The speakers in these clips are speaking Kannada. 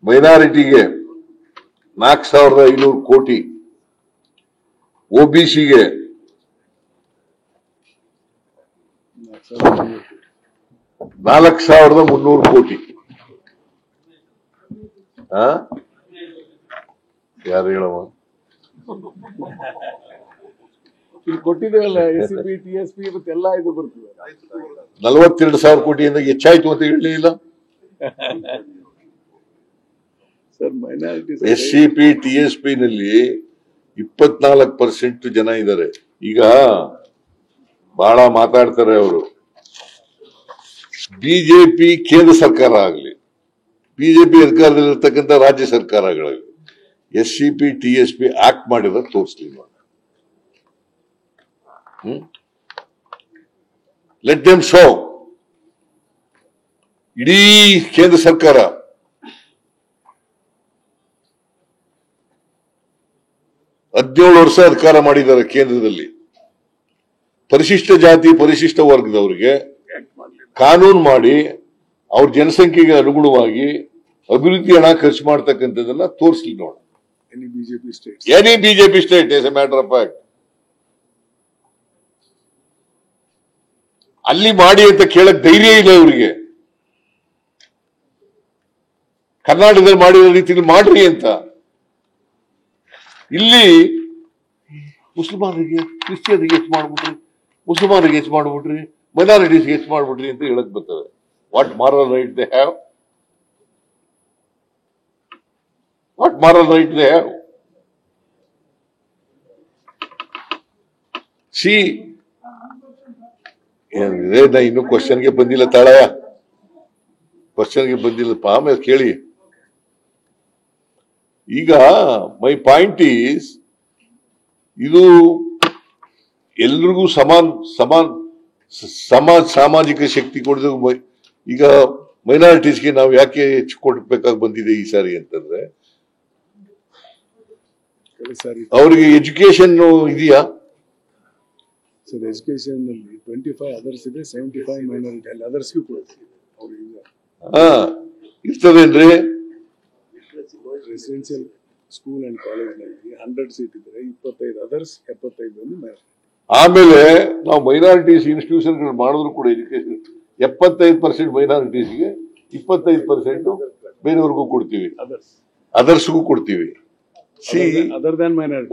ಮೈನಾರಿಟಿಗೆ 4,500 ಕೋಟಿ, ಒಬಿಸಿಗೆ 4,300 ಕೋಟಿ. ಯಾರು ಹೇಳವ ಕೊಟ್ಟಿದ್ದೇವಲ್ಲ, SCP, TSP ಎಲ್ಲ ಇದು ಬರ್ತದೆ. 42,000 ಕೋಟಿಯಿಂದ ಹೆಚ್ಚಾಯ್ತು ಅಂತ ಹೇಳಲಿಲ್ಲ. SCP, TSP ನಲ್ಲಿ 24% ಜನ ಇದ್ದಾರೆ. ಈಗ ಬಹಳ ಮಾತಾಡ್ತಾರೆ ಅವರು. ಬಿಜೆಪಿ ಕೇಂದ್ರ ಸರ್ಕಾರ ಆಗಲಿ, ಬಿಜೆಪಿ ಅಧಿಕಾರದಲ್ಲಿರ್ತಕ್ಕಂಥ ರಾಜ್ಯ ಸರ್ಕಾರಗಳಲ್ಲಿ SCP, TSP ಆಕ್ಟ್ ಮಾಡಿದ್ರೆ ತೋರಿಸ್ಲಿ. Let them show. ಇಡೀ ಕೇಂದ್ರ ಸರ್ಕಾರ ಹದಿನೇಳು ವರ್ಷ ಅಧಿಕಾರ ಮಾಡಿದ್ದಾರೆ ಕೇಂದ್ರದಲ್ಲಿ. ಪರಿಶಿಷ್ಟ ಜಾತಿ ಪರಿಶಿಷ್ಟ ವರ್ಗದವರಿಗೆ ಕಾನೂನು ಮಾಡಿ ಅವ್ರ ಜನಸಂಖ್ಯೆಗೆ ಅನುಗುಣವಾಗಿ ಅಭಿವೃದ್ಧಿ ಹಣ ಖರ್ಚು ಮಾಡ್ತಕ್ಕಂಥದ್ದನ್ನ ತೋರಿಸ್ಲಿ ನೋಡ. Any BJP state as a matter of fact. ಅಲ್ಲಿ ಮಾಡಿ ಅಂತ ಕೇಳಕ್ ಧೈರ್ಯ ಇಲ್ಲ ಇವರಿಗೆ. ಕರ್ನಾಟಕದಲ್ಲಿ ಮಾಡಿರೋ ರೀತಿಯಲ್ಲಿ ಮಾಡ್ರಿ ಅಂತ. ಇಲ್ಲಿ ಮುಸಲ್ಮಾನರಿಗೆ, ಕ್ರಿಶ್ಚಿಯನ್ರಿಗೆ ಹೆಚ್ಚು ಮಾಡ್ಬಿಟ್ರಿ, ಮುಸಲ್ಮಾನರಿಗೆ ಹೆಚ್ಚು ಮಾಡ್ಬಿಟ್ರಿ, ಮೈನಾರಿಟೀಸ್ಗೆ ಹೆಚ್ಚು ಮಾಡ್ಬಿಟ್ರಿ ಅಂತ ಹೇಳಕ್ ಬರ್ತದೆ. What moral right they have? What moral right they have? C ನಾ ಇನ್ನು ಕ್ವಶನ್ಗೆ ಬಂದಿಲ್ಲ, ತಾಳಯ ಕ್ವಶನ್ಗೆ ಬಂದಿಲ್ಲಪ್ಪ, ಆಮೇಲೆ ಕೇಳಿ. ಈಗ ಮೈ ಪಾಯಿಂಟ್ ಈಸ್, ಇದು ಎಲ್ರಿಗೂ ಸಾಮಾಜಿಕ ಶಕ್ತಿ ಕೊಡೋದು. ಈಗ ಮೈನಾರಿಟೀಸ್ಗೆ ನಾವು ಯಾಕೆ ಹೆಚ್ಚು ಕೊಡ್ಬೇಕಾಗಿ ಬಂದಿದೆ ಈ ಸಾರಿ ಅಂತಂದ್ರೆ, ಅವರಿಗೆ ಎಜುಕೇಶನ್ ಇದೆಯಾ ಸರ್? ಎಜುಕೇಶನ್ ನಲ್ಲಿ 25 ಅದರ್ಸ್ ಇದೆ, 75 ಮೈನಾರಿಟಿ, ಅಲ್ಲಿ ಅದರ್ಸ್ಗೂ ಕೊಡ್ತೀವಿ. ಇರ್ತದೇನ್ರಿ? ರೆಸಿಡೆನ್ಸಿಯಲ್ ಸ್ಕೂಲ್ ಅಂಡ್ ಕಾಲೇಜ್ ನಲ್ಲಿ 100 ಸೀಟ್ ಇದ್ರೆ 25 ಅದರ್ಸ್, 75 ಮೈನಾರಿಟಿ. ಆಮೇಲೆ ನಾವು ಮೈನಾರಿಟೀಸ್ ಇನ್ಸ್ಟಿಟ್ಯೂಷನ್ ಮಾಡಿದ್ರು ಕೂಡ ಎಜುಕೇಶನ್ 75% ಮೈನಾರಿಟೀಸ್ಗೆ, 25% ಬೇರೆಯವ್ರಿಗೂ ಕೊಡ್ತೀವಿ, ಅದರ್ಸ್ಗೂ ಕೊಡ್ತೀವಿ. See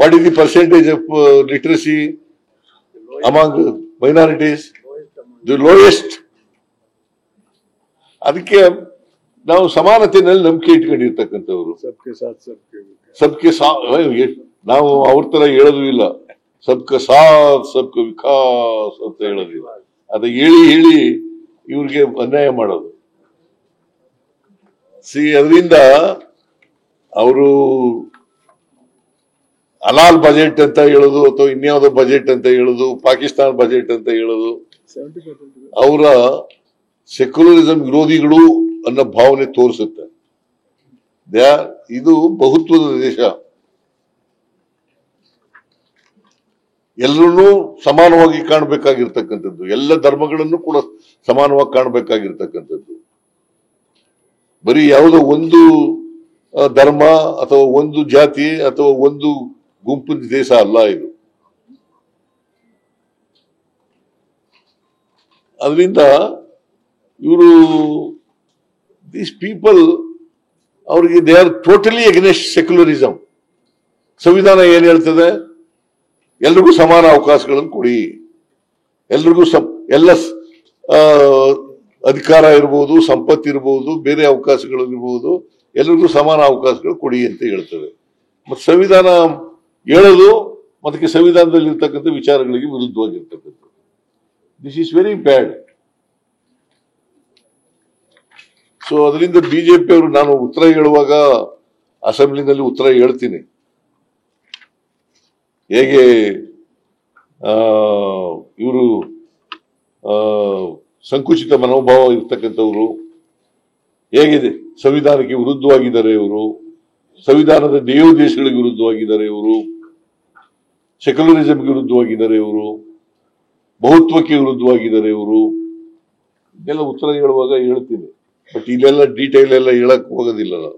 what is the percentage of literacy among minorities? The lowest. ಅದಕ್ಕೆ ನಾವು ಸಮಾನತೆಯಲ್ಲಿ ನಂಬಿಕೆ ಇಟ್ಕೊಂಡಿರ್ತಕ್ಕಂಥವ್ರು. ಸಬ್ಕೆ ಸಾಥ್, ನಾವು ಅವ್ರ ತರ ಹೇಳೋದು ಇಲ್ಲ. ಸಬ್ಕ ಸಾಥ್ ಸಬ್ಕ ವಿಕಾಸ್ ಅಂತ ಹೇಳೋದಿಲ್ಲ. ಅದ ಹೇಳಿ ಇವ್ರಿಗೆ ಅನ್ಯಾಯ ಮಾಡೋದು. ಅದರಿಂದ ಅವರು ಹಲಾಲ್ ಬಜೆಟ್ ಅಂತ ಹೇಳೋದು, ಅಥವಾ ಇನ್ಯಾವುದೋ ಬಜೆಟ್ ಅಂತ ಹೇಳೋದು, ಪಾಕಿಸ್ತಾನ ಬಜೆಟ್ ಅಂತ ಹೇಳೋದು, ಅವರ ಸೆಕ್ಯುಲರಿಸಂ ವಿರೋಧಿಗಳು ಅನ್ನೋ ಭಾವನೆ ತೋರಿಸುತ್ತೆ. ಇದು ಬಹುತ್ವದ ದೇಶ, ಎಲ್ಲರನ್ನೂ ಸಮಾನವಾಗಿ ಕಾಣಬೇಕಾಗಿರ್ತಕ್ಕಂಥದ್ದು, ಎಲ್ಲ ಧರ್ಮಗಳನ್ನು ಕೂಡ ಸಮಾನವಾಗಿ ಕಾಣಬೇಕಾಗಿರ್ತಕ್ಕಂಥದ್ದು. ಬರೀ ಯಾವುದೋ ಒಂದು ಧರ್ಮ ಅಥವಾ ಒಂದು ಜಾತಿ ಅಥವಾ ಒಂದು ಗುಂಪಿನ ದೇಶ ಅಲ್ಲ ಇದು. ಅದರಿಂದ ಇವರು ದೀಸ್ ಪೀಪಲ್, ಅವರಿಗೆ they are totally against secularism. ಸಂವಿಧಾನ ಏನ್ ಹೇಳ್ತದೆ? ಎಲ್ರಿಗೂ ಸಮಾನ ಅವಕಾಶಗಳನ್ನು ಕೊಡಿ, ಎಲ್ರಿಗೂ ಎಲ್ಲ ಅಧಿಕಾರ ಇರ್ಬೋದು, ಸಂಪತ್ತು ಇರ್ಬೋದು, ಬೇರೆ ಅವಕಾಶಗಳು ಇರ್ಬೋದು, ಎಲ್ರಿಗೂ ಸಮಾನ ಅವಕಾಶಗಳು ಕೊಡಿ ಅಂತ ಹೇಳ್ತದೆ. ಮತ್ತೆ ಸಂವಿಧಾನ ಹೇಳೋದು ಮತ್ತೆ ಸಂವಿಧಾನದಲ್ಲಿ ಇರ್ತಕ್ಕಂಥ ವಿಚಾರಗಳಿಗೆ ವಿರುದ್ಧವಾಗಿರ್ತಕ್ಕಂಥ. This is very bad. So ಅದರಿಂದ ಬಿಜೆಪಿ ಅವರು, ನಾನು ಉತ್ತರ ಹೇಳುವಾಗ ಅಸೆಂಬ್ಲಿನಲ್ಲಿ ಉತ್ತರ ಹೇಳ್ತೀನಿ, ಹೇಗೆ ಇವರು ಸಂಕುಚಿತ ಮನೋಭಾವ ಇರ್ತಕ್ಕಂಥವ್ರು, ಹೇಗಿದೆ ಸಂವಿಧಾನಕ್ಕೆ ವಿರುದ್ಧವಾಗಿದ್ದಾರೆ ಇವರು, ಸಂವಿಧಾನದ ದೇಶಗಳಿಗೆ ವಿರುದ್ಧವಾಗಿದ್ದಾರೆ ಇವರು, ಸೆಕ್ಯುಲರಿಸಂಗೆ ವಿರುದ್ಧವಾಗಿದ್ದಾರೆ ಇವರು, ಬಹುತ್ವಕ್ಕೆ ವಿರುದ್ಧವಾಗಿದ್ದಾರೆ ಇವರು, ಇದೆಲ್ಲ ಉತ್ತರ ಹೇಳುವಾಗ ಹೇಳ್ತೀನಿ, ಬಟ್ ಇಲ್ಲೆಲ್ಲ ಡೀಟೇಲ್ ಎಲ್ಲ ಹೇಳಕ್ ಹೋಗೋದಿಲ್ಲ ನಾವು.